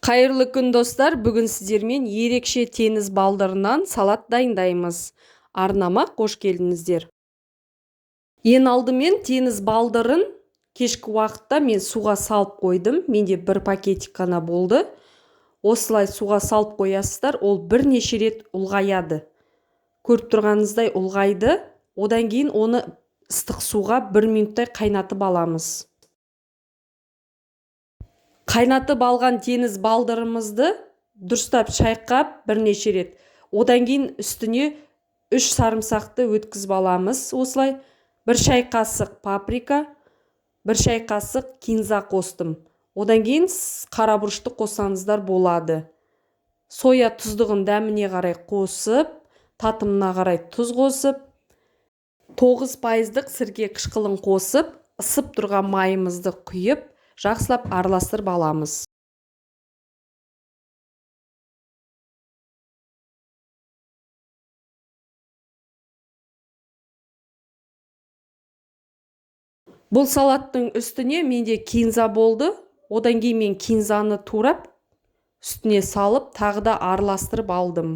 Қайырлы күн достар, бүгін сіздермен ерекше теңіз балдырынан салат дайындаймыз. Арнама қош келдіңіздер. Ең алдымен теңіз балдырын кешкі уақытта мен суға салып қойдым. Менде бір пакетик қана болды. Осылай суға салып қоясыздар, ол бірнеше рет ұлғаяды. Көріп тұрғаныңыздай ұлғайды. Одан кейін оны ыстық суға 1 минуттай қайнатып аламыз. Қайнатып алған теңіз балдырымызды дұрыстап шайқап бірнеше рет. Одан кейін үстіне 3 сарымсақты өткізіп аламыз. Осылай 1 шай қасық паприка, 1 шай қасық кинза қостым. Одан кейін қара бұрышты қоссаңыздар болады. Соя тұздығын дәміне қарай қосып, татымына қарай тұз қосып, 9% сірке қышқылын қосып, ысып тұрған майымызды құйып, жақсылап араластырып аламыз. Бұл салаттың үстіне менде кинза болды. Одан кейін мен кинзаны турап, үстіне салып, тағы да араластырып алдым.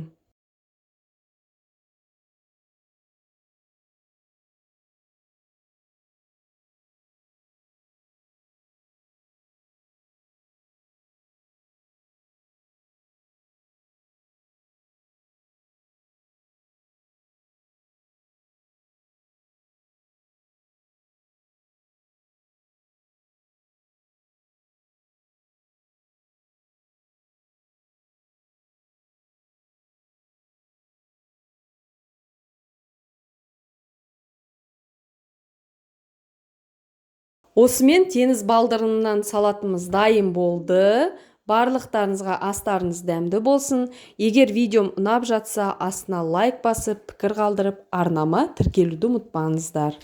Осымен теңіз балдырынан салатымыз дайын болды. Барлықтарыңызға астарыңыз дәмді болсын. Егер видеом ұнап жатса, астына лайк басып, пікір қалдырып, арнама тіркелуді ұмытпаңыздар.